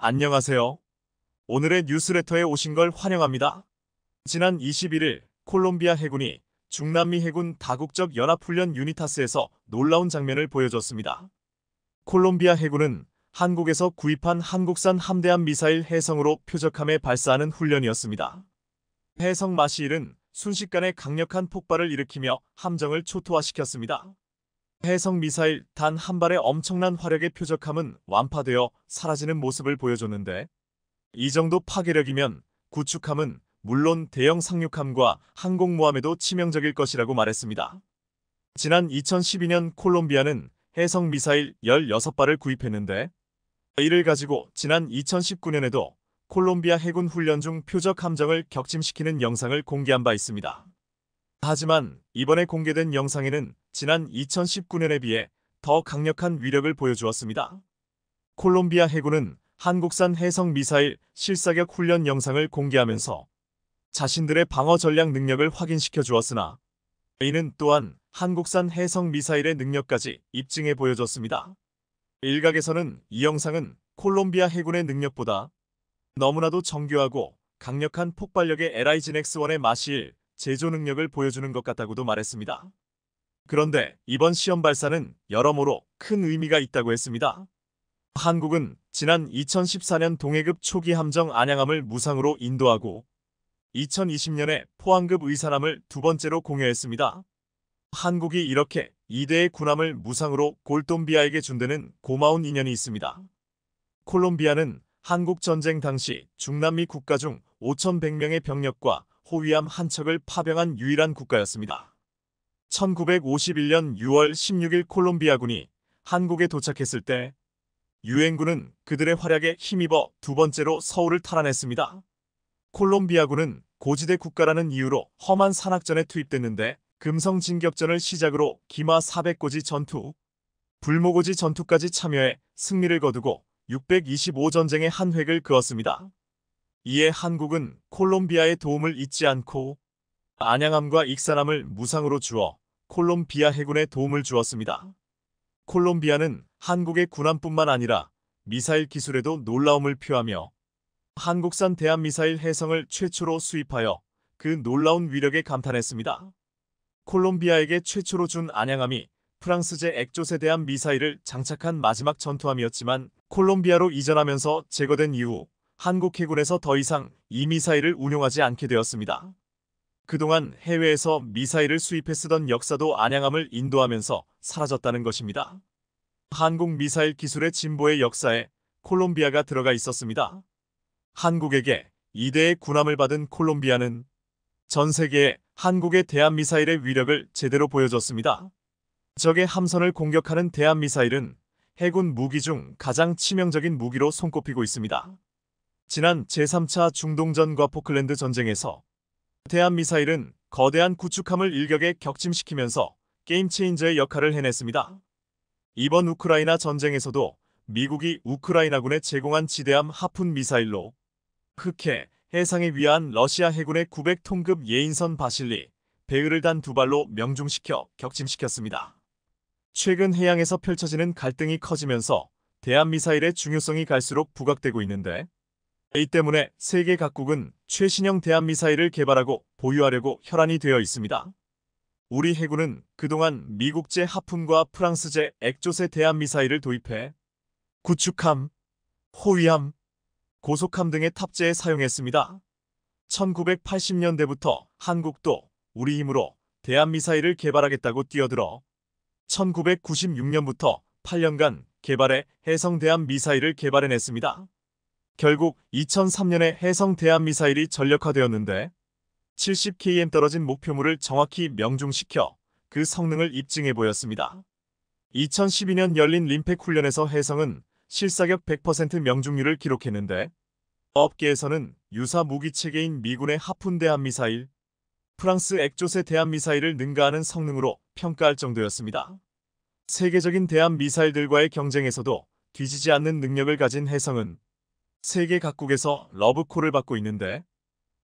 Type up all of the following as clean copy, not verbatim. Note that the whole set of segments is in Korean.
안녕하세요. 오늘의 뉴스레터에 오신 걸 환영합니다. 지난 21일 콜롬비아 해군이 중남미 해군 다국적 연합훈련 유니타스에서 놀라운 장면을 보여줬습니다. 콜롬비아 해군은 한국에서 구입한 한국산 함대함 미사일 해성으로 표적함에 발사하는 훈련이었습니다. 해성 마시일은 순식간에 강력한 폭발을 일으키며 함정을 초토화시켰습니다. 해성 미사일 단 한 발의 엄청난 화력의 표적함은 완파되어 사라지는 모습을 보여줬는데, 이 정도 파괴력이면 구축함은 물론 대형 상륙함과 항공모함에도 치명적일 것이라고 말했습니다. 지난 2012년 콜롬비아는 해성 미사일 16발을 구입했는데, 이를 가지고 지난 2019년에도 콜롬비아 해군 훈련 중 표적 함정을 격침시키는 영상을 공개한 바 있습니다. 하지만 이번에 공개된 영상에는 지난 2019년에 비해 더 강력한 위력을 보여주었습니다. 콜롬비아 해군은 한국산 해성 미사일 실사격 훈련 영상을 공개하면서 자신들의 방어 전략 능력을 확인시켜 주었으나, 이는 또한 한국산 해성 미사일의 능력까지 입증해 보여줬습니다. 일각에서는 이 영상은 콜롬비아 해군의 능력보다 너무나도 정교하고 강력한 폭발력의 LIGN-X1의 마시일 제조 능력을 보여주는 것 같다고도 말했습니다. 그런데 이번 시험 발사는 여러모로 큰 의미가 있다고 했습니다. 한국은 지난 2014년 동해급 초기 함정 안양함을 무상으로 인도하고 2020년에 포항급 의산함을 두 번째로 공여했습니다. 한국이 이렇게 2대의 군함을 무상으로 골돔비아에게 준 데는 고마운 인연이 있습니다. 콜롬비아는 한국 전쟁 당시 중남미 국가 중 5,100명의 병력과 호위함 한 척을 파병한 유일한 국가였습니다. 1951년 6월 16일 콜롬비아군이 한국에 도착했을 때 유엔군은 그들의 활약에 힘입어 두 번째로 서울을 탈환했습니다. 콜롬비아군은 고지대 국가라는 이유로 험한 산악전에 투입됐는데, 금성 진격전을 시작으로 기마 400고지 전투, 불모고지 전투까지 참여해 승리를 거두고 625전쟁의 한 획을 그었습니다. 이에 한국은 콜롬비아의 도움을 잊지 않고 안양함과 익산함을 무상으로 주어 콜롬비아 해군에 도움을 주었습니다. 콜롬비아는 한국의 군함뿐만 아니라 미사일 기술에도 놀라움을 표하며 한국산 대한미사일 해성을 최초로 수입하여 그 놀라운 위력에 감탄했습니다. 콜롬비아에게 최초로 준 안양함이 프랑스제 액조세 대한 미사일을 장착한 마지막 전투함이었지만, 콜롬비아로 이전하면서 제거된 이후 한국 해군에서 더 이상 이 미사일을 운용하지 않게 되었습니다. 그동안 해외에서 미사일을 수입해 쓰던 역사도 안양함을 인도하면서 사라졌다는 것입니다. 한국 미사일 기술의 진보의 역사에 콜롬비아가 들어가 있었습니다. 한국에게 2대의 군함을 받은 콜롬비아는 전 세계에 한국의 대한미사일의 위력을 제대로 보여줬습니다. 적의 함선을 공격하는 대한미사일은 해군 무기 중 가장 치명적인 무기로 손꼽히고 있습니다. 지난 제3차 중동전과 포클랜드 전쟁에서 대한미사일은 거대한 구축함을 일격에 격침시키면서 게임 체인저의 역할을 해냈습니다. 이번 우크라이나 전쟁에서도 미국이 우크라이나군에 제공한 지대함 하푼 미사일로 흑해 해상에 위한 러시아 해군의 900톤급 예인선 바실리, 배을을 단 두 발로 명중시켜 격침시켰습니다. 최근 해양에서 펼쳐지는 갈등이 커지면서 대한미사일의 중요성이 갈수록 부각되고 있는데, 이 때문에 세계 각국은 최신형 대한미사일을 개발하고 보유하려고 혈안이 되어 있습니다. 우리 해군은 그동안 미국제 하푼과 프랑스제 액조세 대한미사일을 도입해 구축함, 호위함, 고속함 등의 탑재에 사용했습니다. 1980년대부터 한국도 우리 힘으로 대한미사일을 개발하겠다고 뛰어들어 1996년부터 8년간 개발해 해성 대한미사일을 개발해냈습니다. 결국 2003년에 해성 대한미사일이 전력화되었는데, 70km 떨어진 목표물을 정확히 명중시켜 그 성능을 입증해 보였습니다. 2012년 열린 림팩 훈련에서 해성은 실사격 100% 명중률을 기록했는데, 업계에서는 유사 무기체계인 미군의 하푼 대한미사일, 프랑스 액조세 대한미사일을 능가하는 성능으로 평가할 정도였습니다. 세계적인 대한미사일들과의 경쟁에서도 뒤지지 않는 능력을 가진 해성은 세계 각국에서 러브콜을 받고 있는데,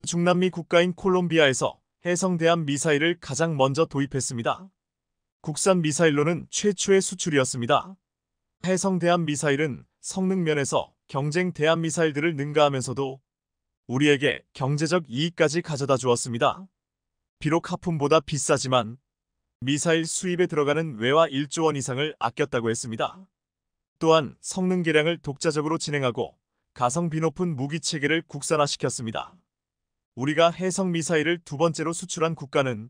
중남미 국가인 콜롬비아에서 해성 대한미사일을 가장 먼저 도입했습니다. 국산 미사일로는 최초의 수출이었습니다. 해성 대한미사일은 성능 면에서 경쟁 대한미사일들을 능가하면서도 우리에게 경제적 이익까지 가져다 주었습니다. 비록 하품보다 비싸지만 미사일 수입에 들어가는 외화 1조 원 이상을 아꼈다고 했습니다. 또한 성능 개량을 독자적으로 진행하고 가성비 높은 무기 체계를 국산화시켰습니다. 우리가 해성 미사일을 두 번째로 수출한 국가는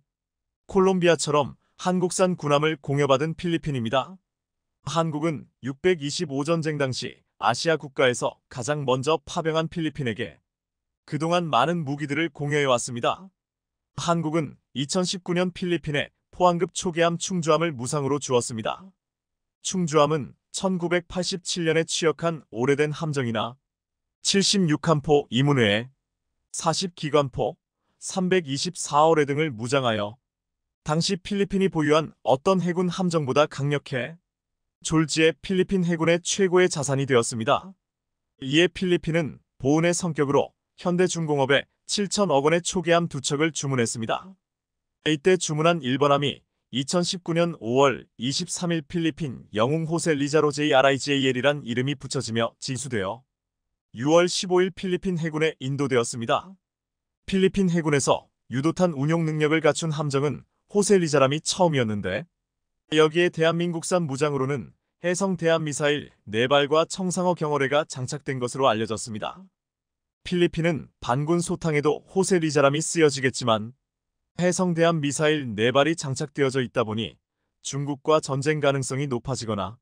콜롬비아처럼 한국산 군함을 공여받은 필리핀입니다. 한국은 625 전쟁 당시 아시아 국가에서 가장 먼저 파병한 필리핀에게 그동안 많은 무기들을 공여해왔습니다. 한국은 2019년 필리핀에 포항급 초계함 충주함을 무상으로 주었습니다. 충주함은 1987년에 취역한 오래된 함정이나 76함포 이문회에 40기관포, 324어뢰 등을 무장하여 당시 필리핀이 보유한 어떤 해군 함정보다 강력해 졸지에 필리핀 해군의 최고의 자산이 되었습니다. 이에 필리핀은 보은의 성격으로 현대중공업에 7천억 원의 초계함 2척을 주문했습니다. 이때 주문한 1번함이 2019년 5월 23일 필리핀 영웅 호세 리자로 JRIJL이란 이름이 붙여지며 지수되어 6월 15일 필리핀 해군에 인도되었습니다. 필리핀 해군에서 유도탄 운용 능력을 갖춘 함정은 호세 리자람이 처음이었는데 여기에 대한민국산 무장으로는 해성 대한미사일 4발과 청상어 경어뢰가 장착된 것으로 알려졌습니다. 필리핀은 반군 소탕에도 호세 리자람이 쓰여지겠지만 해성 대한미사일 4발이 장착되어져 있다 보니 중국과 전쟁 가능성이 높아지거나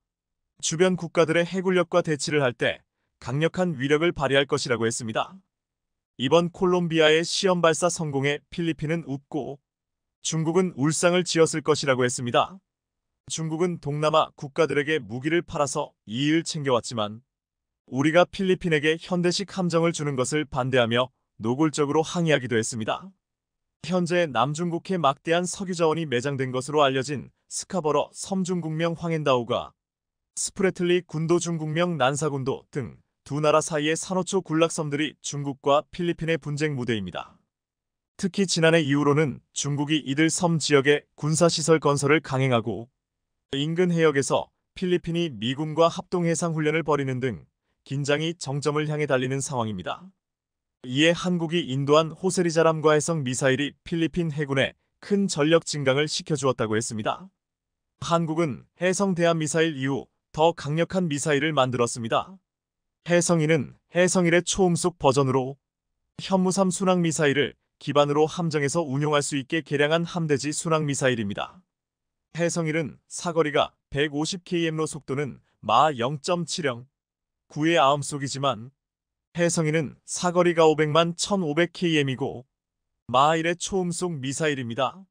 주변 국가들의 해군력과 대치를 할 때 강력한 위력을 발휘할 것이라고 했습니다. 이번 콜롬비아의 시험 발사 성공에 필리핀은 웃고 중국은 울상을 지었을 것이라고 했습니다. 중국은 동남아 국가들에게 무기를 팔아서 이익을 챙겨왔지만 우리가 필리핀에게 현대식 함정을 주는 것을 반대하며 노골적으로 항의하기도 했습니다. 현재 남중국해 막대한 석유 자원이 매장된 것으로 알려진 스카버러 섬중국명 황앤다오가 스프레틀리 군도 중국명 난사군도 등 두 나라 사이의 산호초 군락섬들이 중국과 필리핀의 분쟁 무대입니다. 특히 지난해 이후로는 중국이 이들 섬 지역에 군사시설 건설을 강행하고 인근 해역에서 필리핀이 미군과 합동해상훈련을 벌이는 등 긴장이 정점을 향해 달리는 상황입니다. 이에 한국이 인도한 호세리자람과 해성 미사일이 필리핀 해군에 큰 전력 증강을 시켜주었다고 했습니다. 한국은 해성 대한미사일 이후 더 강력한 미사일을 만들었습니다. 해성2는 해성1의 초음속 버전으로 현무삼 순항미사일을 기반으로 함정에서 운용할 수 있게 개량한 함대지 순항미사일입니다. 해성1은 사거리가 150km로 속도는 마 0.70, 9의 아음속이지만 해성2는 사거리가 500만 1500km이고 마 1의 초음속 미사일입니다.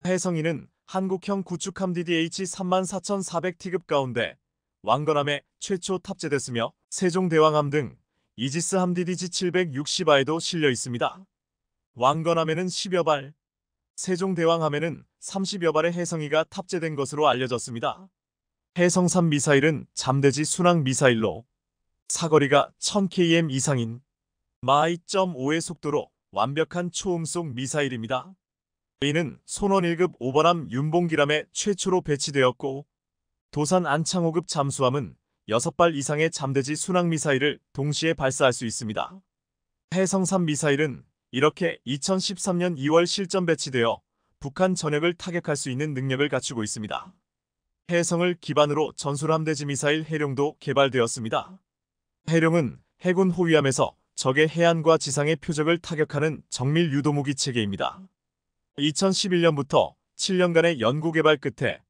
해성2는 한국형 구축함 DDH-34,400T급 가운데 왕건함에 최초 탑재됐으며 세종대왕함 등 이지스함 DDG-760I도 실려 있습니다. 왕건함에는 10여 발, 세종대왕함에는 30여 발의 해성2가 탑재된 것으로 알려졌습니다. 해성3 미사일은 잠대지 순항 미사일로 사거리가 1000km 이상인 마 2.5의 속도로 완벽한 초음속 미사일입니다. 이는 손원 1급 5번함 윤봉기람에 최초로 배치되었고 도산 안창호급 잠수함은 6발 이상의 잠대지 순항미사일을 동시에 발사할 수 있습니다. 해성3 미사일은 이렇게 2013년 2월 실전 배치되어 북한 전역을 타격할 수 있는 능력을 갖추고 있습니다. 해성을 기반으로 전술함대지 미사일 해룡도 개발되었습니다. 해룡은 해군 호위함에서 적의 해안과 지상의 표적을 타격하는 정밀 유도무기 체계입니다. 2011년부터 7년간의 연구개발 끝에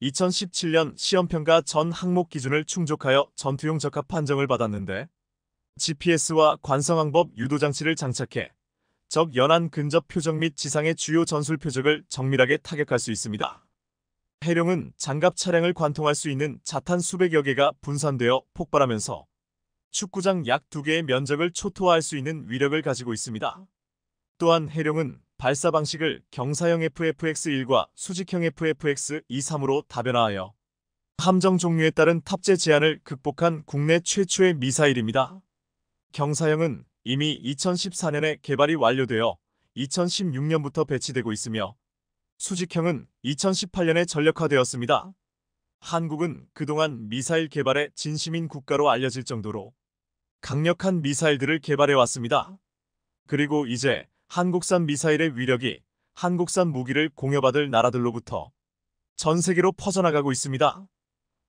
2017년 시험평가 전 항목 기준을 충족하여 전투용 적합 판정을 받았는데 GPS와 관성항법 유도장치를 장착해 적 연안 근접 표적 및 지상의 주요 전술 표적을 정밀하게 타격할 수 있습니다. 해룡은 장갑 차량을 관통할 수 있는 자탄 수백여 개가 분산되어 폭발하면서 축구장 약 2개의 면적을 초토화할 수 있는 위력을 가지고 있습니다. 또한 해룡은 발사 방식을 경사형 FFX1과 수직형 FFX23으로 다변화하여 함정 종류에 따른 탑재 제한을 극복한 국내 최초의 미사일입니다. 경사형은 이미 2014년에 개발이 완료되어 2016년부터 배치되고 있으며 수직형은 2018년에 전력화되었습니다. 한국은 그동안 미사일 개발에 진심인 국가로 알려질 정도로 강력한 미사일들을 개발해 왔습니다. 그리고 이제 한국산 미사일의 위력이 한국산 무기를 공여받을 나라들로부터 전 세계로 퍼져나가고 있습니다.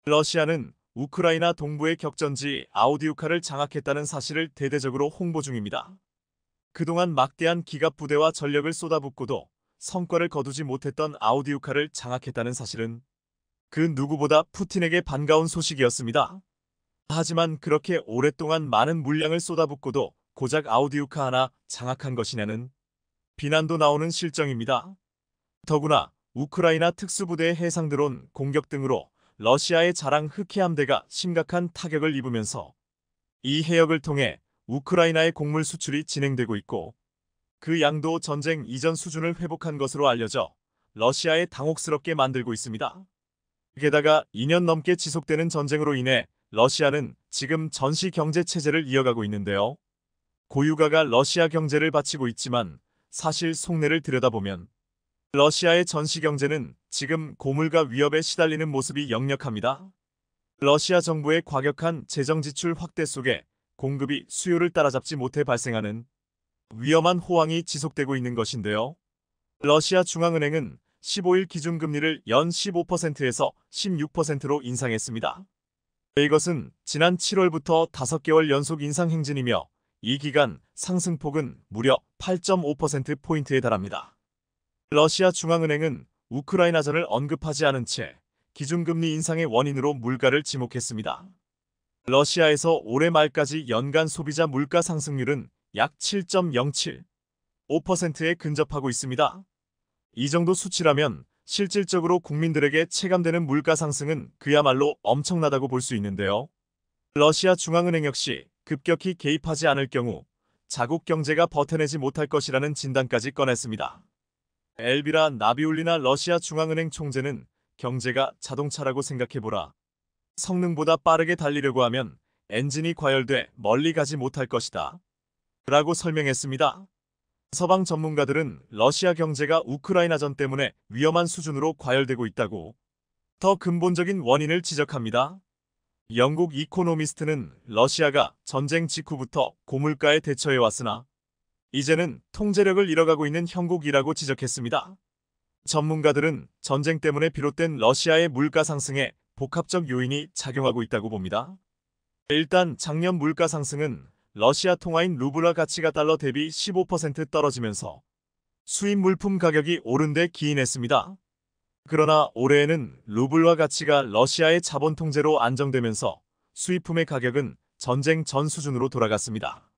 러시아는 우크라이나 동부의 격전지 아우디우카를 장악했다는 사실을 대대적으로 홍보 중입니다. 그동안 막대한 기갑 부대와 전력을 쏟아붓고도 성과를 거두지 못했던 아우디우카를 장악했다는 사실은 그 누구보다 푸틴에게 반가운 소식이었습니다. 하지만 그렇게 오랫동안 많은 물량을 쏟아붓고도 고작 아우디우카 하나 장악한 것이냐는 비난도 나오는 실정입니다. 더구나 우크라이나 특수부대의 해상드론 공격 등으로 러시아의 자랑 흑해함대가 심각한 타격을 입으면서 이 해역을 통해 우크라이나의 곡물 수출이 진행되고 있고 그 양도 전쟁 이전 수준을 회복한 것으로 알려져 러시아에 당혹스럽게 만들고 있습니다. 게다가 2년 넘게 지속되는 전쟁으로 인해 러시아는 지금 전시 경제 체제를 이어가고 있는데요. 고유가가 러시아 경제를 바치고 있지만 사실 속내를 들여다보면 러시아의 전시 경제는 지금 고물가 위협에 시달리는 모습이 역력합니다. 러시아 정부의 과격한 재정 지출 확대 속에 공급이 수요를 따라잡지 못해 발생하는 위험한 호황이 지속되고 있는 것인데요. 러시아 중앙은행은 15일 기준금리를 연 15%에서 16%로 인상했습니다. 이것은 지난 7월부터 5개월 연속 인상 행진이며 이 기간 상승폭은 무려 8.5%포인트에 달합니다. 러시아 중앙은행은 우크라이나전을 언급하지 않은 채 기준금리 인상의 원인으로 물가를 지목했습니다. 러시아에서 올해 말까지 연간 소비자 물가 상승률은 약 7.07%에 근접하고 있습니다. 이 정도 수치라면 실질적으로 국민들에게 체감되는 물가 상승은 그야말로 엄청나다고 볼 수 있는데요. 러시아 중앙은행 역시 급격히 개입하지 않을 경우 자국 경제가 버텨내지 못할 것이라는 진단까지 꺼냈습니다. 엘비라 나비울리나 러시아 중앙은행 총재는 경제가 자동차라고 생각해보라. 성능보다 빠르게 달리려고 하면 엔진이 과열돼 멀리 가지 못할 것이다. 라고 설명했습니다. 서방 전문가들은 러시아 경제가 우크라이나전 때문에 위험한 수준으로 과열되고 있다고 더 근본적인 원인을 지적합니다. 영국 이코노미스트는 러시아가 전쟁 직후부터 고물가에 대처해왔으나 이제는 통제력을 잃어가고 있는 형국이라고 지적했습니다. 전문가들은 전쟁 때문에 비롯된 러시아의 물가 상승에 복합적 요인이 작용하고 있다고 봅니다. 일단 작년 물가 상승은 러시아 통화인 루블화 가치가 달러 대비 15% 떨어지면서 수입 물품 가격이 오른 데 기인했습니다. 그러나 올해에는 루블화 가치가 러시아의 자본 통제로 안정되면서 수입품의 가격은 전쟁 전 수준으로 돌아갔습니다.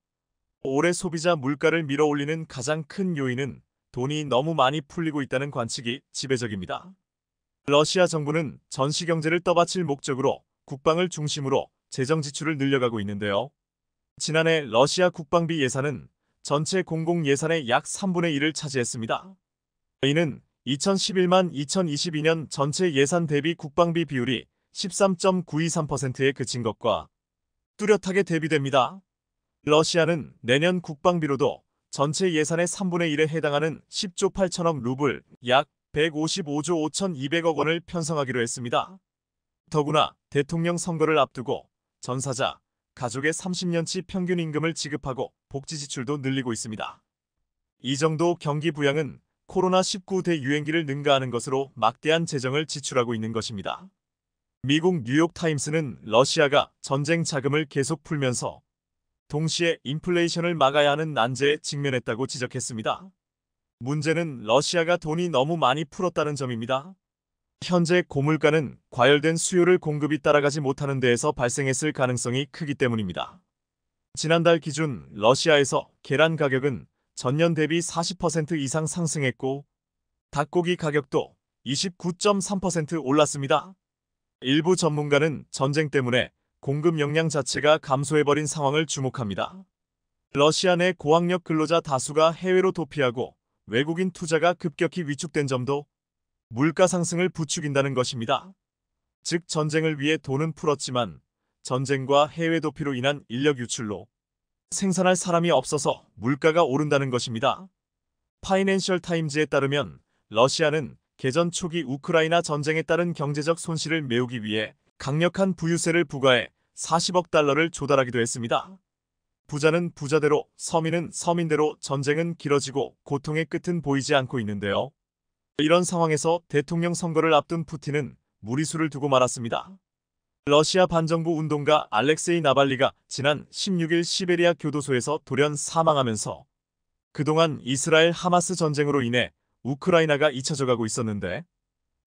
올해 소비자 물가를 밀어올리는 가장 큰 요인은 돈이 너무 많이 풀리고 있다는 관측이 지배적입니다. 러시아 정부는 전시 경제를 떠받칠 목적으로 국방을 중심으로 재정 지출을 늘려가고 있는데요. 지난해 러시아 국방비 예산은 전체 공공 예산의 약 3분의 1을 차지했습니다. 이는 2011만 2022년 전체 예산 대비 국방비 비율이 13.923%에 그친 것과 뚜렷하게 대비됩니다. 러시아는 내년 국방비로도 전체 예산의 3분의 1에 해당하는 10조 8천억 루블, 약 155조 5,200억 원을 편성하기로 했습니다. 더구나 대통령 선거를 앞두고 전사자, 가족의 30년치 평균 임금을 지급하고 복지 지출도 늘리고 있습니다. 이 정도 경기 부양은 코로나19 대유행기를 능가하는 것으로 막대한 재정을 지출하고 있는 것입니다. 미국 뉴욕타임스는 러시아가 전쟁 자금을 계속 풀면서 동시에 인플레이션을 막아야 하는 난제에 직면했다고 지적했습니다. 문제는 러시아가 돈이 너무 많이 풀었다는 점입니다. 현재 고물가는 과열된 수요를 공급이 따라가지 못하는 데에서 발생했을 가능성이 크기 때문입니다. 지난달 기준 러시아에서 계란 가격은 전년 대비 40% 이상 상승했고 닭고기 가격도 29.3% 올랐습니다. 일부 전문가는 전쟁 때문에 공급 역량 자체가 감소해버린 상황을 주목합니다. 러시아 내 고학력 근로자 다수가 해외로 도피하고 외국인 투자가 급격히 위축된 점도 물가 상승을 부추긴다는 것입니다. 즉 전쟁을 위해 돈은 풀었지만 전쟁과 해외 도피로 인한 인력 유출로 생산할 사람이 없어서 물가가 오른다는 것입니다. 파이낸셜 타임즈에 따르면 러시아는 개전 초기 우크라이나 전쟁에 따른 경제적 손실을 메우기 위해 강력한 부유세를 부과해 40억 달러를 조달하기도 했습니다. 부자는 부자대로, 서민은 서민대로 전쟁은 길어지고 고통의 끝은 보이지 않고 있는데요. 이런 상황에서 대통령 선거를 앞둔 푸틴은 무리수를 두고 말았습니다. 러시아 반정부 운동가 알렉세이 나발리가 지난 16일 시베리아 교도소에서 돌연 사망하면서 그동안 이스라엘 하마스 전쟁으로 인해 우크라이나가 잊혀져 가고 있었는데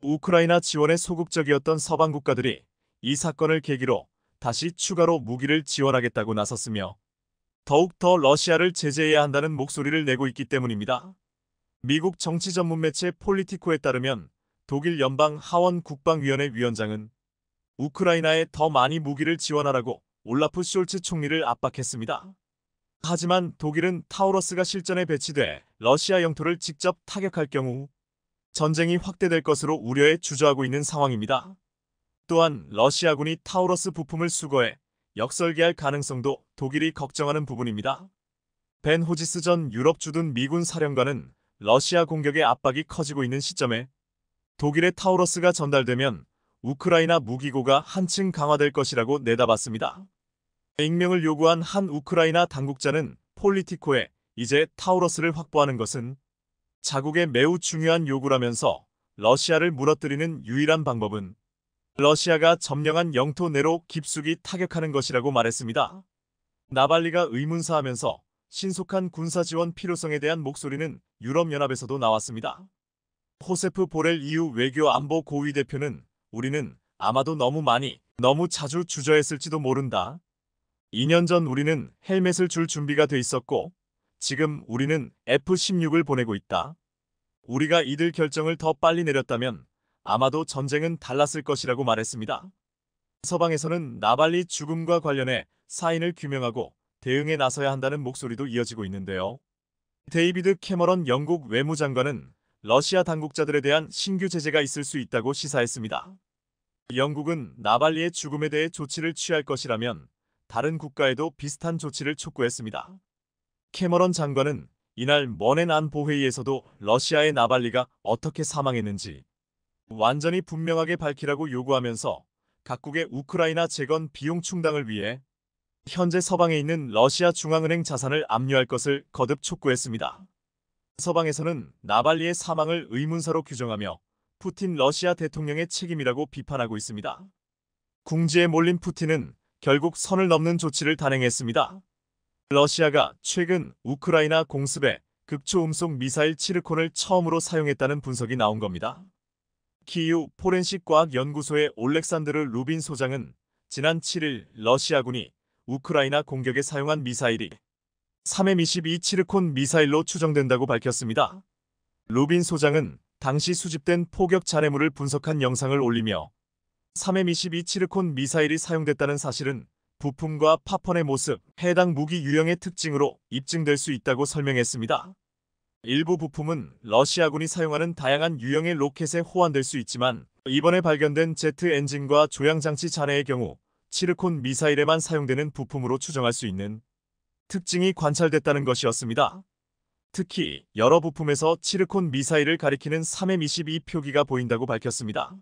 우크라이나 지원에 소극적이었던 서방 국가들이 이 사건을 계기로 다시 추가로 무기를 지원하겠다고 나섰으며 더욱더 러시아를 제재해야 한다는 목소리를 내고 있기 때문입니다. 미국 정치 전문 매체 폴리티코에 따르면 독일 연방 하원 국방위원회 위원장은 우크라이나에 더 많이 무기를 지원하라고 올라프 숄츠 총리를 압박했습니다. 하지만 독일은 타우러스가 실전에 배치돼 러시아 영토를 직접 타격할 경우 전쟁이 확대될 것으로 우려에 주저하고 있는 상황입니다. 또한 러시아군이 타우러스 부품을 수거해 역설계할 가능성도 독일이 걱정하는 부분입니다. 벤 호지스 전 유럽 주둔 미군 사령관은 러시아 공격의 압박이 커지고 있는 시점에 독일의 타우러스가 전달되면 우크라이나 무기고가 한층 강화될 것이라고 내다봤습니다. 익명을 요구한 한 우크라이나 당국자는 폴리티코에 이제 타우러스를 확보하는 것은 자국의 매우 중요한 요구라면서 러시아를 무너뜨리는 유일한 방법은 러시아가 점령한 영토 내로 깊숙이 타격하는 것이라고 말했습니다. 나발리가 의문사하면서 신속한 군사 지원 필요성에 대한 목소리는 유럽연합에서도 나왔습니다. 호세프 보렐 EU 외교 안보 고위 대표는 우리는 아마도 너무 자주 주저했을지도 모른다. 2년 전 우리는 헬멧을 줄 준비가 돼 있었고 지금 우리는 F-16을 보내고 있다. 우리가 이들 결정을 더 빨리 내렸다면 아마도 전쟁은 달랐을 것이라고 말했습니다. 서방에서는 나발리 죽음과 관련해 사인을 규명하고 대응에 나서야 한다는 목소리도 이어지고 있는데요. 데이비드 캐머런 영국 외무장관은 러시아 당국자들에 대한 신규 제재가 있을 수 있다고 시사했습니다. 영국은 나발리의 죽음에 대해 조치를 취할 것이라면 다른 국가에도 비슷한 조치를 촉구했습니다. 캐머런 장관은 이날 머넨 안보회의에서도 러시아의 나발리가 어떻게 사망했는지 완전히 분명하게 밝히라고 요구하면서 각국의 우크라이나 재건 비용 충당을 위해 현재 서방에 있는 러시아 중앙은행 자산을 압류할 것을 거듭 촉구했습니다. 서방에서는 나발리의 사망을 의문사로 규정하며 푸틴 러시아 대통령의 책임이라고 비판하고 있습니다. 궁지에 몰린 푸틴은 결국 선을 넘는 조치를 단행했습니다. 러시아가 최근 우크라이나 공습에 극초음속 미사일 치르콘을 처음으로 사용했다는 분석이 나온 겁니다. 키이우 포렌식 과학 연구소의 올렉산드르 루빈 소장은 지난 7일 러시아군이 우크라이나 공격에 사용한 미사일이 3M22 치르콘 미사일로 추정된다고 밝혔습니다. 루빈 소장은 당시 수집된 포격 잔해물을 분석한 영상을 올리며 3M22 치르콘 미사일이 사용됐다는 사실은 부품과 파편의 모습, 해당 무기 유형의 특징으로 입증될 수 있다고 설명했습니다. 일부 부품은 러시아군이 사용하는 다양한 유형의 로켓에 호환될 수 있지만 이번에 발견된 제트 엔진과 조향장치 잔해의 경우 치르콘 미사일에만 사용되는 부품으로 추정할 수 있는 특징이 관찰됐다는 것이었습니다. 특히 여러 부품에서 치르콘 미사일을 가리키는 3M22 표기가 보인다고 밝혔습니다.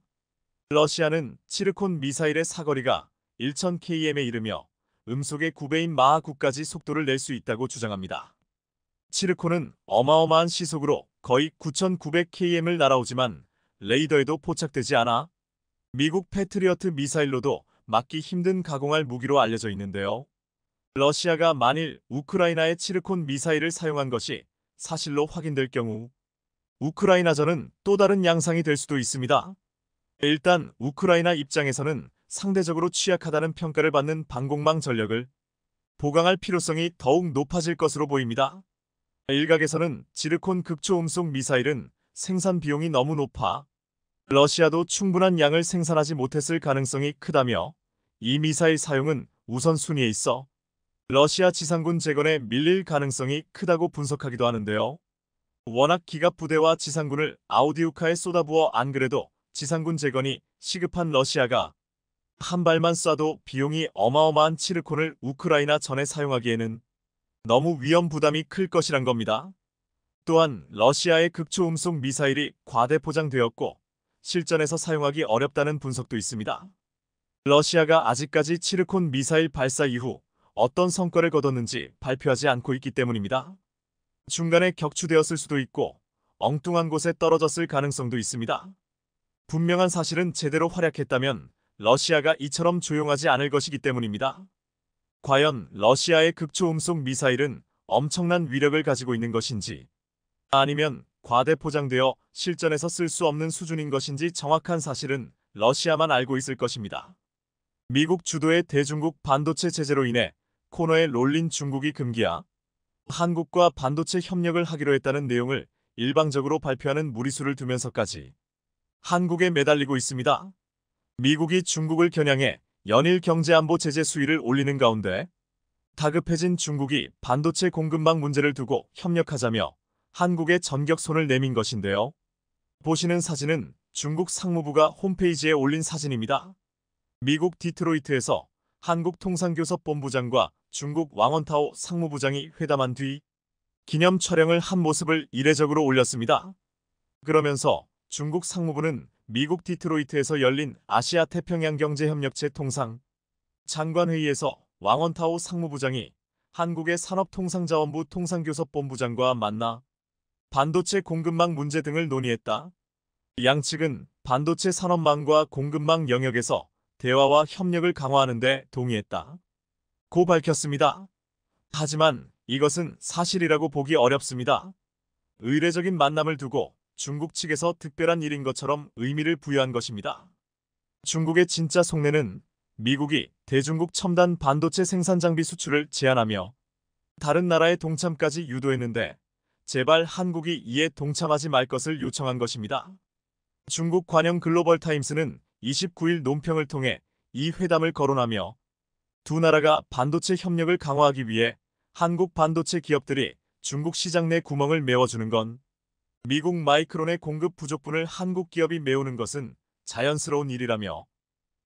러시아는 치르콘 미사일의 사거리가 1000km에 이르며 음속의 9배인 마하 9까지 속도를 낼 수 있다고 주장합니다. 치르콘은 어마어마한 시속으로 거의 9900km을 날아오지만 레이더에도 포착되지 않아 미국 패트리어트 미사일로도 막기 힘든 가공할 무기로 알려져 있는데요. 러시아가 만일 우크라이나의 치르콘 미사일을 사용한 것이 사실로 확인될 경우 우크라이나전은 또 다른 양상이 될 수도 있습니다. 일단 우크라이나 입장에서는 상대적으로 취약하다는 평가를 받는 방공망 전력을 보강할 필요성이 더욱 높아질 것으로 보입니다. 일각에서는 치르콘 극초음속 미사일은 생산 비용이 너무 높아 러시아도 충분한 양을 생산하지 못했을 가능성이 크다며 이 미사일 사용은 우선순위에 있어 러시아 지상군 재건에 밀릴 가능성이 크다고 분석하기도 하는데요. 워낙 기갑 부대와 지상군을 아우디우카에 쏟아부어 안 그래도 지상군 재건이 시급한 러시아가 한 발만 쏴도 비용이 어마어마한 치르콘을 우크라이나 전에 사용하기에는 너무 위험 부담이 클 것이란 겁니다. 또한 러시아의 극초음속 미사일이 과대 포장되었고 실전에서 사용하기 어렵다는 분석도 있습니다. 러시아가 아직까지 치르콘 미사일 발사 이후 어떤 성과를 거뒀는지 발표하지 않고 있기 때문입니다. 중간에 격추되었을 수도 있고 엉뚱한 곳에 떨어졌을 가능성도 있습니다. 분명한 사실은 제대로 활약했다면 러시아가 이처럼 조용하지 않을 것이기 때문입니다. 과연 러시아의 극초음속 미사일은 엄청난 위력을 가지고 있는 것인지 아니면 과대포장되어 실전에서 쓸 수 없는 수준인 것인지 정확한 사실은 러시아만 알고 있을 것입니다. 미국 주도의 대중국 반도체 제재로 인해 코너에 롤린 중국이 금기야 한국과 반도체 협력을 하기로 했다는 내용을 일방적으로 발표하는 무리수를 두면서까지 한국에 매달리고 있습니다. 미국이 중국을 겨냥해 연일 경제안보 제재 수위를 올리는 가운데 다급해진 중국이 반도체 공급망 문제를 두고 협력하자며 한국에 전격손을 내민 것인데요. 보시는 사진은 중국 상무부가 홈페이지에 올린 사진입니다. 미국 디트로이트에서 한국 통상교섭본부장과 중국 왕원타오 상무부장이 회담한 뒤 기념 촬영을 한 모습을 이례적으로 올렸습니다. 그러면서 중국 상무부는 미국 디트로이트에서 열린 아시아 태평양 경제협력체 통상 장관회의에서 왕원타오 상무부장이 한국의 산업통상자원부 통상교섭본부장과 만나 반도체 공급망 문제 등을 논의했다. 양측은 반도체 산업망과 공급망 영역에서 대화와 협력을 강화하는 데 동의했다. 고 밝혔습니다. 하지만 이것은 사실이라고 보기 어렵습니다. 의례적인 만남을 두고 중국 측에서 특별한 일인 것처럼 의미를 부여한 것입니다. 중국의 진짜 속내는 미국이 대중국 첨단 반도체 생산 장비 수출을 제한하며 다른 나라의 동참까지 유도했는데 제발 한국이 이에 동참하지 말 것을 요청한 것입니다. 중국 관영 글로벌 타임스는 29일 논평을 통해 이 회담을 거론하며 두 나라가 반도체 협력을 강화하기 위해 한국 반도체 기업들이 중국 시장 내 구멍을 메워주는 건 미국 마이크론의 공급 부족분을 한국 기업이 메우는 것은 자연스러운 일이라며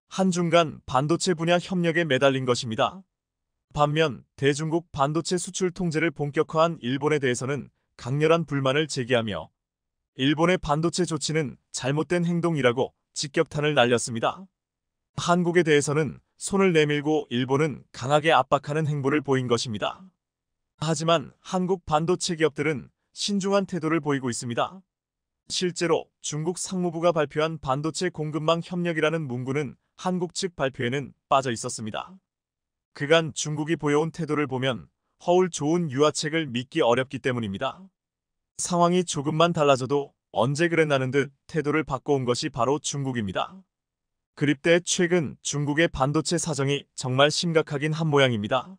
한중 간 반도체 분야 협력에 매달린 것입니다. 반면 대중국 반도체 수출 통제를 본격화한 일본에 대해서는 강렬한 불만을 제기하며 일본의 반도체 조치는 잘못된 행동이라고 직격탄을 날렸습니다. 한국에 대해서는 손을 내밀고 일본은 강하게 압박하는 행보를 보인 것입니다. 하지만 한국 반도체 기업들은 신중한 태도를 보이고 있습니다. 실제로 중국 상무부가 발표한 반도체 공급망 협력이라는 문구는 한국 측 발표에는 빠져 있었습니다. 그간 중국이 보여온 태도를 보면 허울 좋은 유화책을 믿기 어렵기 때문입니다. 상황이 조금만 달라져도 언제 그랬나는 듯 태도를 바꿔온 것이 바로 중국입니다. 그립대 최근 중국의 반도체 사정이 정말 심각하긴 한 모양입니다.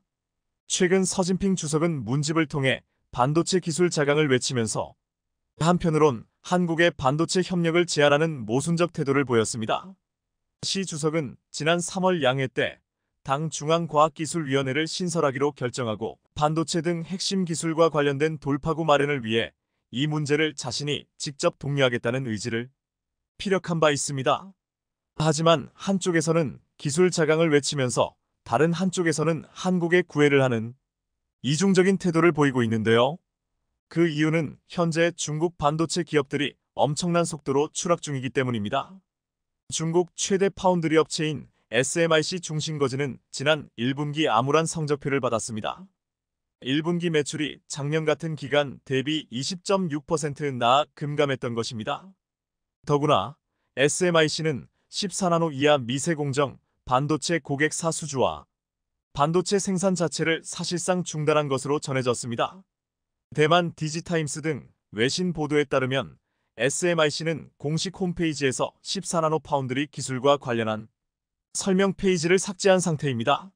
최근 서진핑 주석은 문집을 통해 반도체 기술 자강을 외치면서 한편으론 한국의 반도체 협력을 제한하는 모순적 태도를 보였습니다. 시 주석은 지난 3월 양회 때 당 중앙과학기술위원회를 신설하기로 결정하고 반도체 등 핵심 기술과 관련된 돌파구 마련을 위해 이 문제를 자신이 직접 독려하겠다는 의지를 피력한 바 있습니다. 하지만 한쪽에서는 기술 자강을 외치면서 다른 한쪽에서는 한국에 구애를 하는 이중적인 태도를 보이고 있는데요. 그 이유는 현재 중국 반도체 기업들이 엄청난 속도로 추락 중이기 때문입니다. 중국 최대 파운드리 업체인 SMIC 중심거지는 지난 1분기 암울한 성적표를 받았습니다. 1분기 매출이 작년 같은 기간 대비 20.6% 나아 금감했던 것입니다. 더구나 SMIC는 14나노 이하 미세공정 반도체 고객사 수주와 반도체 생산 자체를 사실상 중단한 것으로 전해졌습니다. 대만 디지타임스 등 외신 보도에 따르면 SMIC는 공식 홈페이지에서 14나노 파운드리 기술과 관련한 설명 페이지를 삭제한 상태입니다.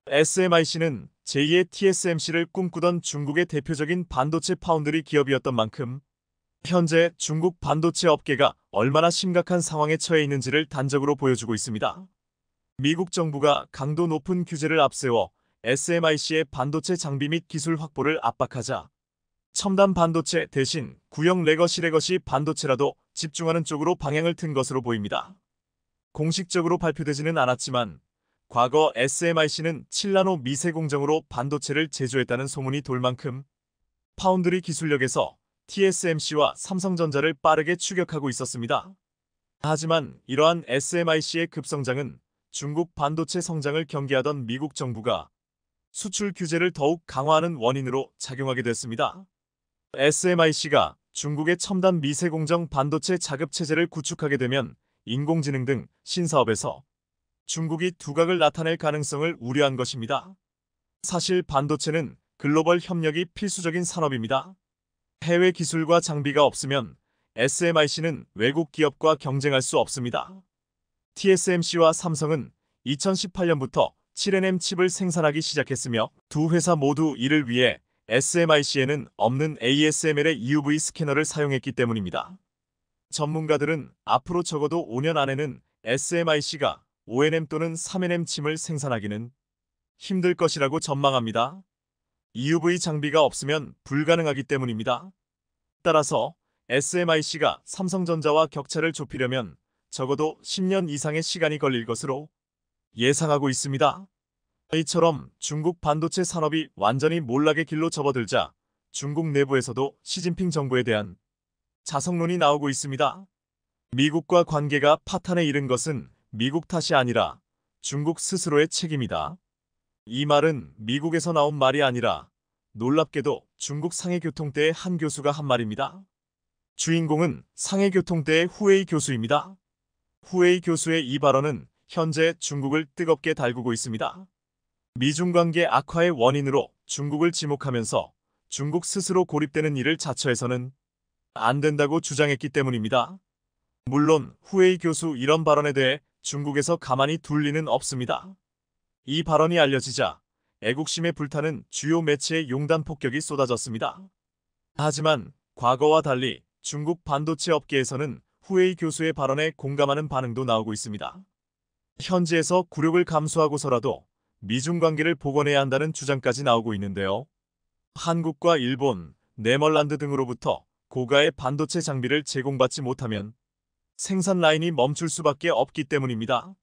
SMIC는 제2의 TSMC를 꿈꾸던 중국의 대표적인 반도체 파운드리 기업이었던 만큼 현재 중국 반도체 업계가 얼마나 심각한 상황에 처해 있는지를 단적으로 보여주고 있습니다. 미국 정부가 강도 높은 규제를 앞세워 SMIC의 반도체 장비 및 기술 확보를 압박하자 첨단 반도체 대신 구형 레거시 반도체라도 집중하는 쪽으로 방향을 튼 것으로 보입니다. 공식적으로 발표되지는 않았지만 과거 SMIC는 7나노 미세공정으로 반도체를 제조했다는 소문이 돌 만큼 파운드리 기술력에서 TSMC와 삼성전자를 빠르게 추격하고 있었습니다. 하지만 이러한 SMIC의 급성장은 중국 반도체 성장을 경계하던 미국 정부가 수출 규제를 더욱 강화하는 원인으로 작용하게 됐습니다. SMIC가 중국의 첨단 미세공정 반도체 자급 체제를 구축하게 되면 인공지능 등 신사업에서 중국이 두각을 나타낼 가능성을 우려한 것입니다. 사실 반도체는 글로벌 협력이 필수적인 산업입니다. 해외 기술과 장비가 없으면 SMIC는 외국 기업과 경쟁할 수 없습니다. TSMC와 삼성은 2018년부터 7nm 칩을 생산하기 시작했으며 두 회사 모두 이를 위해 SMIC에는 없는 ASML의 EUV 스캐너를 사용했기 때문입니다. 전문가들은 앞으로 적어도 5년 안에는 SMIC가 5nm 또는 3nm 칩을 생산하기는 힘들 것이라고 전망합니다. EUV 장비가 없으면 불가능하기 때문입니다. 따라서 SMIC가 삼성전자와 격차를 좁히려면 적어도 10년 이상의 시간이 걸릴 것으로 예상하고 있습니다. 이처럼 중국 반도체 산업이 완전히 몰락의 길로 접어들자 중국 내부에서도 시진핑 정부에 대한 자성론이 나오고 있습니다. 미국과 관계가 파탄에 이른 것은 미국 탓이 아니라 중국 스스로의 책임이다. 이 말은 미국에서 나온 말이 아니라 놀랍게도 중국 상해교통대의 한 교수가 한 말입니다. 주인공은 상해교통대의 후웨이 교수입니다. 후웨이 교수의 이 발언은 현재 중국을 뜨겁게 달구고 있습니다. 미중 관계 악화의 원인으로 중국을 지목하면서 중국 스스로 고립되는 일을 자처해서는 안 된다고 주장했기 때문입니다. 물론 후웨이 교수 이런 발언에 대해 중국에서 가만히 둘 리는 없습니다. 이 발언이 알려지자 애국심에 불타는 주요 매체의 용단 폭격이 쏟아졌습니다. 하지만 과거와 달리 중국 반도체 업계에서는 후웨이 교수의 발언에 공감하는 반응도 나오고 있습니다. 현지에서 굴욕을 감수하고서라도 미중 관계를 복원해야 한다는 주장까지 나오고 있는데요. 한국과 일본, 네덜란드 등으로부터 고가의 반도체 장비를 제공받지 못하면 생산 라인이 멈출 수밖에 없기 때문입니다.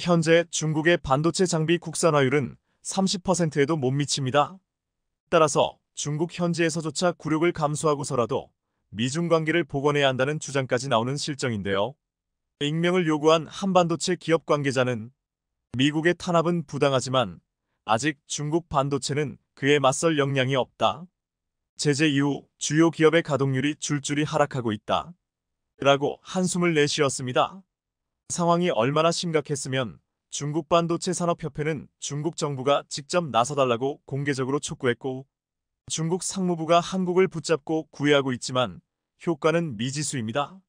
현재 중국의 반도체 장비 국산화율은 30%에도 못 미칩니다. 따라서 중국 현지에서조차 굴욕을 감수하고서라도 미중 관계를 복원해야 한다는 주장까지 나오는 실정인데요. 익명을 요구한 한반도체 기업 관계자는 미국의 탄압은 부당하지만 아직 중국 반도체는 그에 맞설 역량이 없다. 제재 이후 주요 기업의 가동률이 줄줄이 하락하고 있다. 라고 한숨을 내쉬었습니다. 상황이 얼마나 심각했으면 중국 반도체 산업협회는 중국 정부가 직접 나서달라고 공개적으로 촉구했고 중국 상무부가 한국을 붙잡고 구애하고 있지만 효과는 미지수입니다.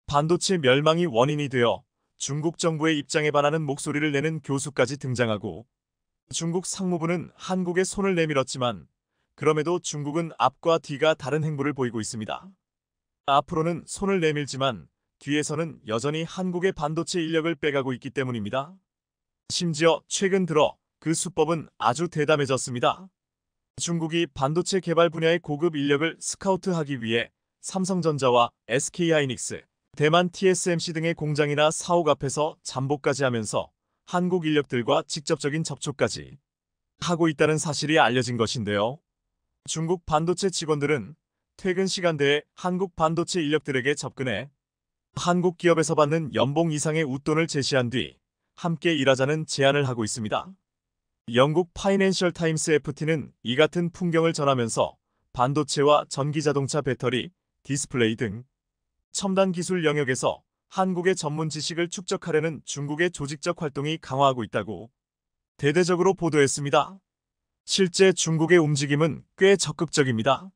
반도체 멸망이 원인이 되어 중국 정부의 입장에 반하는 목소리를 내는 교수까지 등장하고 중국 상무부는 한국에 손을 내밀었지만 그럼에도 중국은 앞과 뒤가 다른 행보를 보이고 있습니다. 앞으로는 손을 내밀지만 뒤에서는 여전히 한국의 반도체 인력을 빼가고 있기 때문입니다. 심지어 최근 들어 그 수법은 아주 대담해졌습니다. 중국이 반도체 개발 분야의 고급 인력을 스카우트하기 위해 삼성전자와 SK하이닉스, 대만 TSMC 등의 공장이나 사옥 앞에서 잠복까지 하면서 한국 인력들과 직접적인 접촉까지 하고 있다는 사실이 알려진 것인데요. 중국 반도체 직원들은 퇴근 시간대에 한국 반도체 인력들에게 접근해 한국 기업에서 받는 연봉 이상의 웃돈을 제시한 뒤 함께 일하자는 제안을 하고 있습니다. 영국 파이낸셜 타임스 FT는 이 같은 풍경을 전하면서 반도체와 전기자동차 배터리, 디스플레이 등 첨단 기술 영역에서 한국의 전문 지식을 축적하려는 중국의 조직적 활동이 강화하고 있다고 대대적으로 보도했습니다. 실제 중국의 움직임은 꽤 적극적입니다.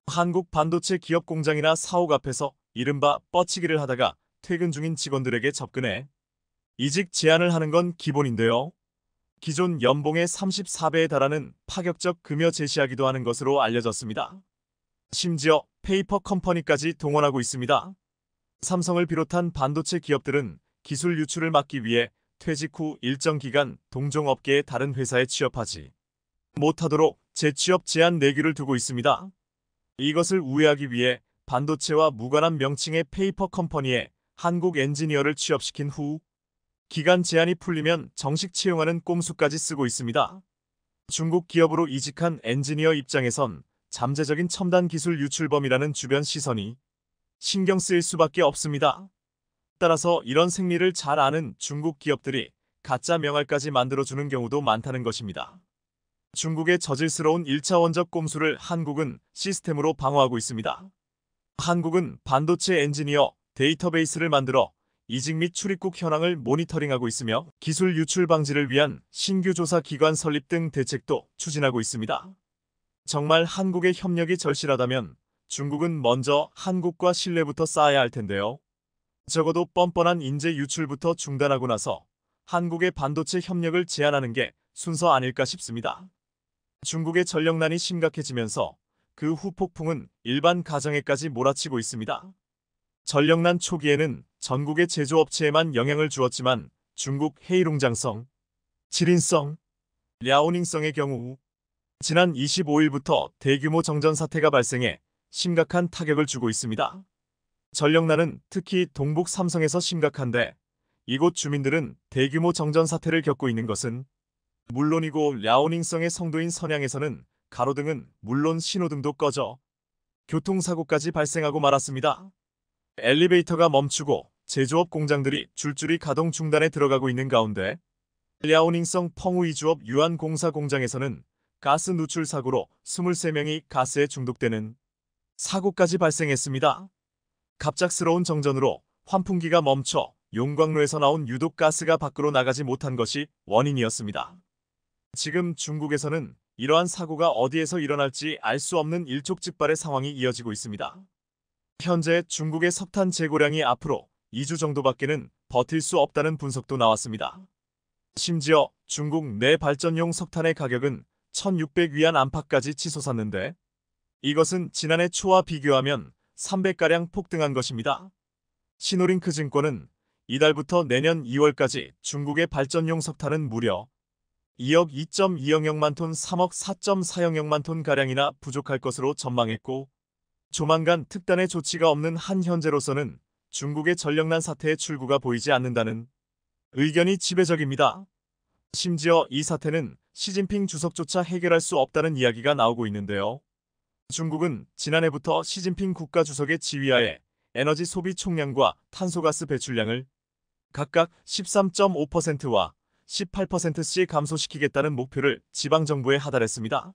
한국 반도체 기업 공장이나 사옥 앞에서 이른바 뻗치기를 하다가 퇴근 중인 직원들에게 접근해 이직 제안을 하는 건 기본인데요. 기존 연봉의 34배에 달하는 파격적 금여 제시하기도 하는 것으로 알려졌습니다. 심지어 페이퍼 컴퍼니까지 동원하고 있습니다. 삼성을 비롯한 반도체 기업들은 기술 유출을 막기 위해 퇴직 후 일정 기간 동종업계의 다른 회사에 취업하지 못하도록 재취업 제한 내규를 두고 있습니다. 이것을 우회하기 위해 반도체와 무관한 명칭의 페이퍼 컴퍼니에 한국 엔지니어를 취업시킨 후 기간 제한이 풀리면 정식 채용하는 꼼수까지 쓰고 있습니다. 중국 기업으로 이직한 엔지니어 입장에선 잠재적인 첨단 기술 유출범이라는 주변 시선이 신경 쓰일 수밖에 없습니다. 따라서 이런 생리를 잘 아는 중국 기업들이 가짜 명함까지 만들어주는 경우도 많다는 것입니다. 중국의 저질스러운 1차 원적 꼼수를 한국은 시스템으로 방어하고 있습니다. 한국은 반도체 엔지니어 데이터베이스를 만들어 이직 및 출입국 현황을 모니터링하고 있으며 기술 유출 방지를 위한 신규 조사 기관 설립 등 대책도 추진하고 있습니다. 정말 한국의 협력이 절실하다면 중국은 먼저 한국과 신뢰부터 쌓아야 할 텐데요. 적어도 뻔뻔한 인재 유출부터 중단하고 나서 한국의 반도체 협력을 제한하는 게 순서 아닐까 싶습니다. 중국의 전력난이 심각해지면서 그 후폭풍은 일반 가정에까지 몰아치고 있습니다. 전력난 초기에는 전국의 제조업체에만 영향을 주었지만 중국 헤이룽장성, 지린성, 랴오닝성의 경우 지난 25일부터 대규모 정전 사태가 발생해 심각한 타격을 주고 있습니다. 전력난은 특히 동북 삼성에서 심각한데 이곳 주민들은 대규모 정전 사태를 겪고 있는 것은 물론이고 랴오닝성의 성도인 선양에서는 가로등은 물론 신호등도 꺼져 교통사고까지 발생하고 말았습니다. 엘리베이터가 멈추고 제조업 공장들이 줄줄이 가동 중단에 들어가고 있는 가운데 랴오닝성 펑우 이주업 유한공사 공장에서는 가스 누출 사고로 23명이 가스에 중독되는 사고까지 발생했습니다. 갑작스러운 정전으로 환풍기가 멈춰 용광로에서 나온 유독가스가 밖으로 나가지 못한 것이 원인이었습니다. 지금 중국에서는 이러한 사고가 어디에서 일어날지 알 수 없는 일촉즉발의 상황이 이어지고 있습니다. 현재 중국의 석탄 재고량이 앞으로 2주 정도밖에는 버틸 수 없다는 분석도 나왔습니다. 심지어 중국 내 발전용 석탄의 가격은 1600위안 안팎까지 치솟았는데 이것은 지난해 초와 비교하면 3배가량 폭등한 것입니다. 시노링크 증권은 이달부터 내년 2월까지 중국의 발전용 석탄은 무려 2억 2.200만 톤, 3억 4.400만 톤 가량이나 부족할 것으로 전망했고 조만간 특단의 조치가 없는 한 현재로서는 중국의 전력난 사태의 출구가 보이지 않는다는 의견이 지배적입니다. 심지어 이 사태는 시진핑 주석조차 해결할 수 없다는 이야기가 나오고 있는데요. 중국은 지난해부터 시진핑 국가주석의 지휘하에 에너지 소비 총량과 탄소가스 배출량을 각각 13.5%와 18%씩 감소시키겠다는 목표를 지방정부에 하달했습니다.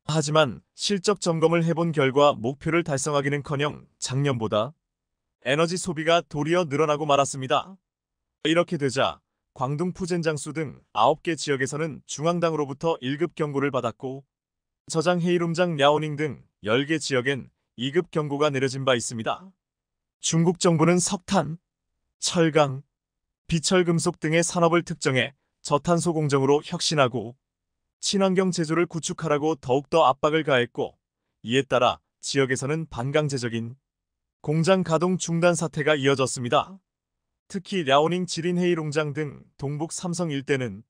하지만 실적 점검을 해본 결과 목표를 달성하기는커녕 작년보다 에너지 소비가 도리어 늘어나고 말았습니다. 이렇게 되자 광둥 푸젠장수 등 9개 지역에서는 중앙당으로부터 1급 경고를 받았고 저장 헤이룸장 랴오닝 등 10개 지역엔 2급 경고가 내려진 바 있습니다. 중국 정부는 석탄, 철강, 비철금속 등의 산업을 특정해 저탄소 공정으로 혁신하고 친환경 제조를 구축하라고 더욱더 압박을 가했고 이에 따라 지역에서는 반강제적인 공장 가동 중단 사태가 이어졌습니다. 특히 랴오닝 지린헤이룽장 등 동북 삼성 일대는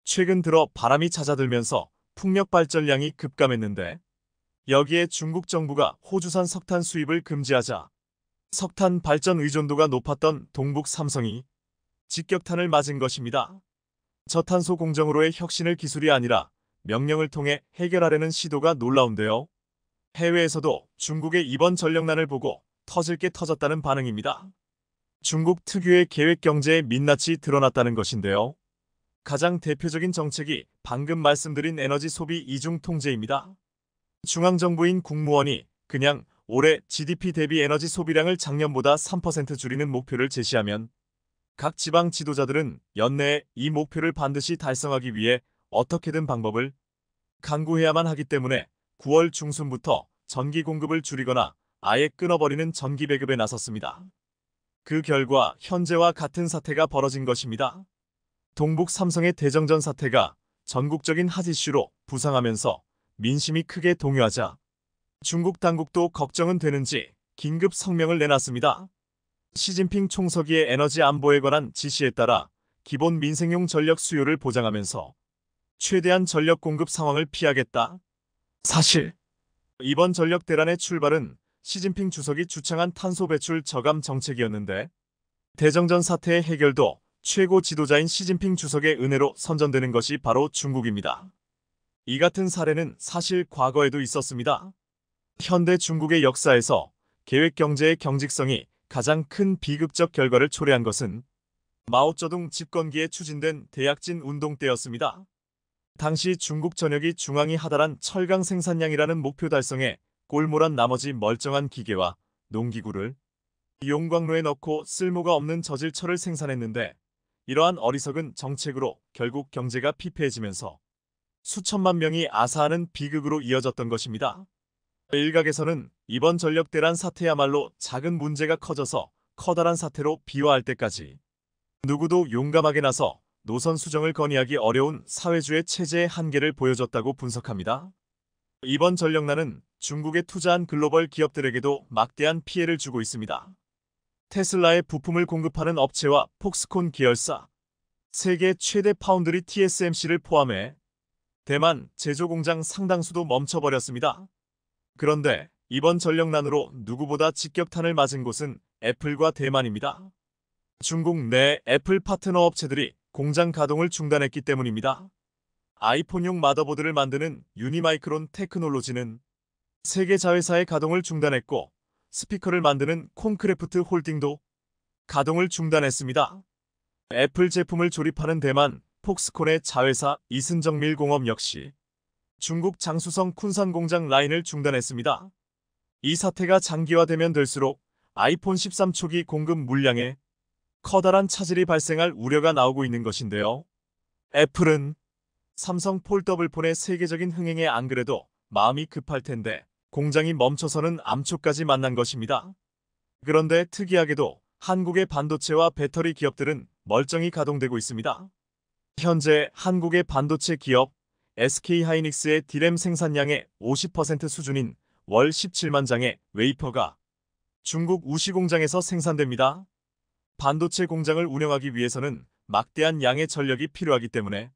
최근 들어 바람이 잦아들면서 풍력 발전량이 급감했는데 여기에 중국 정부가 호주산 석탄 수입을 금지하자 석탄 발전 의존도가 높았던 동북 삼성이 직격탄을 맞은 것입니다. 저탄소 공정으로의 혁신을 기술이 아니라 명령을 통해 해결하려는 시도가 놀라운데요. 해외에서도 중국의 이번 전력난을 보고 터질 게 터졌다는 반응입니다. 중국 특유의 계획 경제의 민낯이 드러났다는 것인데요. 가장 대표적인 정책이 방금 말씀드린 에너지 소비 이중 통제입니다. 중앙정부인 국무원이 그냥 올해 GDP 대비 에너지 소비량을 작년보다 3% 줄이는 목표를 제시하면 각 지방 지도자들은 연내에 이 목표를 반드시 달성하기 위해 어떻게든 방법을 강구해야만 하기 때문에 9월 중순부터 전기 공급을 줄이거나 아예 끊어버리는 전기 배급에 나섰습니다. 그 결과 현재와 같은 사태가 벌어진 것입니다. 동북 삼성의 대정전 사태가 전국적인 핫 이슈로 부상하면서 민심이 크게 동요하자 중국 당국도 걱정은 되는지 긴급 성명을 내놨습니다. 시진핑 총서기의 에너지 안보에 관한 지시에 따라 기본 민생용 전력 수요를 보장하면서 최대한 전력 공급 상황을 피하겠다. 사실 이번 전력 대란의 출발은 시진핑 주석이 주창한 탄소 배출 저감 정책이었는데 대정전 사태의 해결도 최고 지도자인 시진핑 주석의 은혜로 선전되는 것이 바로 중국입니다. 이 같은 사례는 사실 과거에도 있었습니다. 현대 중국의 역사에서 계획 경제의 경직성이 가장 큰 비극적 결과를 초래한 것은 마오쩌둥 집권기에 추진된 대약진 운동 때였습니다. 당시 중국 전역이 중앙이 하달한 철강 생산량이라는 목표 달성에 꼴모란 나머지 멀쩡한 기계와 농기구를 용광로에 넣고 쓸모가 없는 저질철을 생산했는데, 이러한 어리석은 정책으로 결국 경제가 피폐해지면서 수천만 명이 아사하는 비극으로 이어졌던 것입니다. 일각에서는 이번 전력 대란 사태야말로 작은 문제가 커져서 커다란 사태로 비화할 때까지 누구도 용감하게 나서 노선 수정을 건의하기 어려운 사회주의 체제의 한계를 보여줬다고 분석합니다. 이번 전력난은 중국에 투자한 글로벌 기업들에게도 막대한 피해를 주고 있습니다. 테슬라의 부품을 공급하는 업체와 폭스콘 계열사, 세계 최대 파운드리 TSMC를 포함해 대만 제조 공장 상당수도 멈춰버렸습니다. 그런데 이번 전력난으로 누구보다 직격탄을 맞은 곳은 애플과 대만입니다. 중국 내 애플 파트너 업체들이 공장 가동을 중단했기 때문입니다. 아이폰용 마더보드를 만드는 유니마이크론 테크놀로지는 세계 자회사의 가동을 중단했고, 스피커를 만드는 콘크래프트 홀딩도 가동을 중단했습니다. 애플 제품을 조립하는 대만 폭스콘의 자회사 이순정밀 공업 역시 중국 장수성 쿤산 공장 라인을 중단했습니다. 이 사태가 장기화되면 될수록 아이폰 13 초기 공급 물량에 커다란 차질이 발생할 우려가 나오고 있는 것인데요. 애플은 삼성 폴더블폰의 세계적인 흥행에 안 그래도 마음이 급할 텐데 공장이 멈춰서는 암초까지 만난 것입니다. 그런데 특이하게도 한국의 반도체와 배터리 기업들은 멀쩡히 가동되고 있습니다. 현재 한국의 반도체 기업 SK하이닉스의 디램 생산량의 50% 수준인 월 17만 장의 웨이퍼가 중국 우시 공장에서 생산됩니다. 반도체 공장을 운영하기 위해서는 막대한 양의 전력이 필요하기 때문에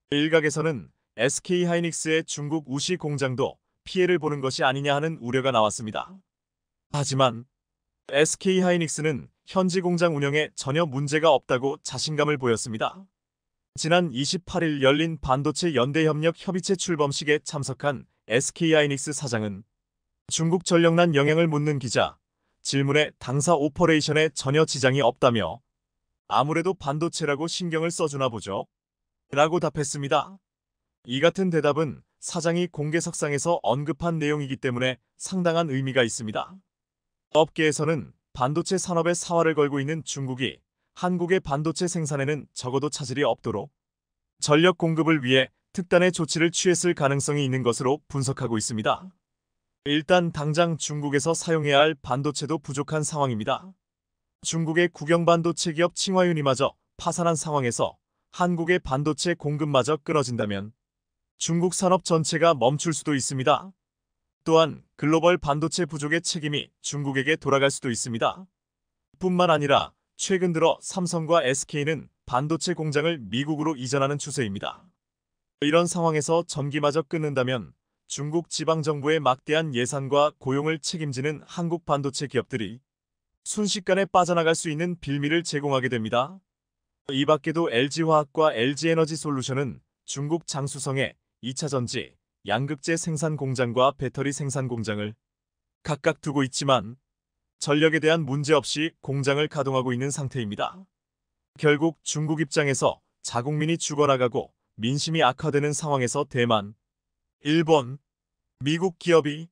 일각에서는 SK하이닉스의 중국 우시 공장도 피해를 보는 것이 아니냐 하는 우려가 나왔습니다. 하지만 SK하이닉스는 현지 공장 운영에 전혀 문제가 없다고 자신감을 보였습니다. 지난 28일 열린 반도체 연대협력 협의체 출범식에 참석한 SK하이닉스 사장은 중국 전력난 영향을 묻는 기자 질문에 당사 오퍼레이션에 전혀 지장이 없다며 아무래도 반도체라고 신경을 써주나 보죠 라고 답했습니다. 이 같은 대답은 사장이 공개석상에서 언급한 내용이기 때문에 상당한 의미가 있습니다. 업계에서는 반도체 산업에 사활을 걸고 있는 중국이 한국의 반도체 생산에는 적어도 차질이 없도록 전력 공급을 위해 특단의 조치를 취했을 가능성이 있는 것으로 분석하고 있습니다. 일단 당장 중국에서 사용해야 할 반도체도 부족한 상황입니다. 중국의 국영 반도체 기업 칭화윤이마저 파산한 상황에서 한국의 반도체 공급마저 끊어진다면 중국 산업 전체가 멈출 수도 있습니다. 또한 글로벌 반도체 부족의 책임이 중국에게 돌아갈 수도 있습니다. 뿐만 아니라 최근 들어 삼성과 SK는 반도체 공장을 미국으로 이전하는 추세입니다. 이런 상황에서 전기마저 끊는다면 중국 지방정부의 막대한 예산과 고용을 책임지는 한국 반도체 기업들이 순식간에 빠져나갈 수 있는 빌미를 제공하게 됩니다. 이 밖에도 LG화학과 LG에너지솔루션은 중국 장수성에 2차전지, 양극재 생산 공장과 배터리 생산 공장을 각각 두고 있지만 전력에 대한 문제 없이 공장을 가동하고 있는 상태입니다. 결국 중국 입장에서 자국민이 죽어나가고 민심이 악화되는 상황에서 대만, 일본, 미국 기업이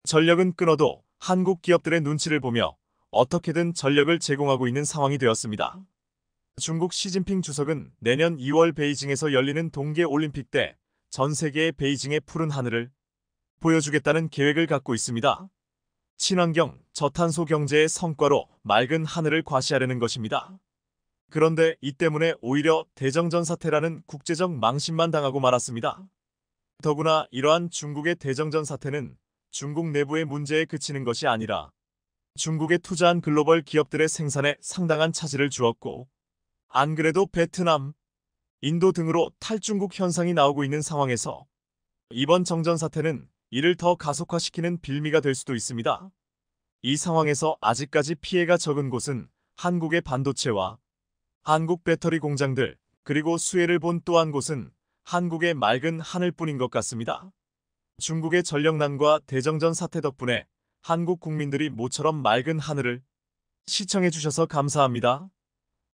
전력은 끊어도 한국 기업들의 눈치를 보며 어떻게든 전력을 제공하고 있는 상황이 되었습니다. 중국 시진핑 주석은 내년 2월 베이징에서 열리는 동계올림픽 때 전 세계의 베이징의 푸른 하늘을 보여주겠다는 계획을 갖고 있습니다. 친환경, 저탄소 경제의 성과로 맑은 하늘을 과시하려는 것입니다. 그런데 이 때문에 오히려 대정전 사태라는 국제적 망신만 당하고 말았습니다. 더구나 이러한 중국의 대정전 사태는 중국 내부의 문제에 그치는 것이 아니라 중국에 투자한 글로벌 기업들의 생산에 상당한 차질을 주었고, 안 그래도 베트남, 인도 등으로 탈중국 현상이 나오고 있는 상황에서 이번 정전 사태는 이를 더 가속화시키는 빌미가 될 수도 있습니다. 이 상황에서 아직까지 피해가 적은 곳은 한국의 반도체와 한국 배터리 공장들, 그리고 수혜를 본 또 한 곳은 한국의 맑은 하늘뿐인 것 같습니다. 중국의 전력난과 대정전 사태 덕분에 한국 국민들이 모처럼 맑은 하늘을 시청해주셔서 감사합니다.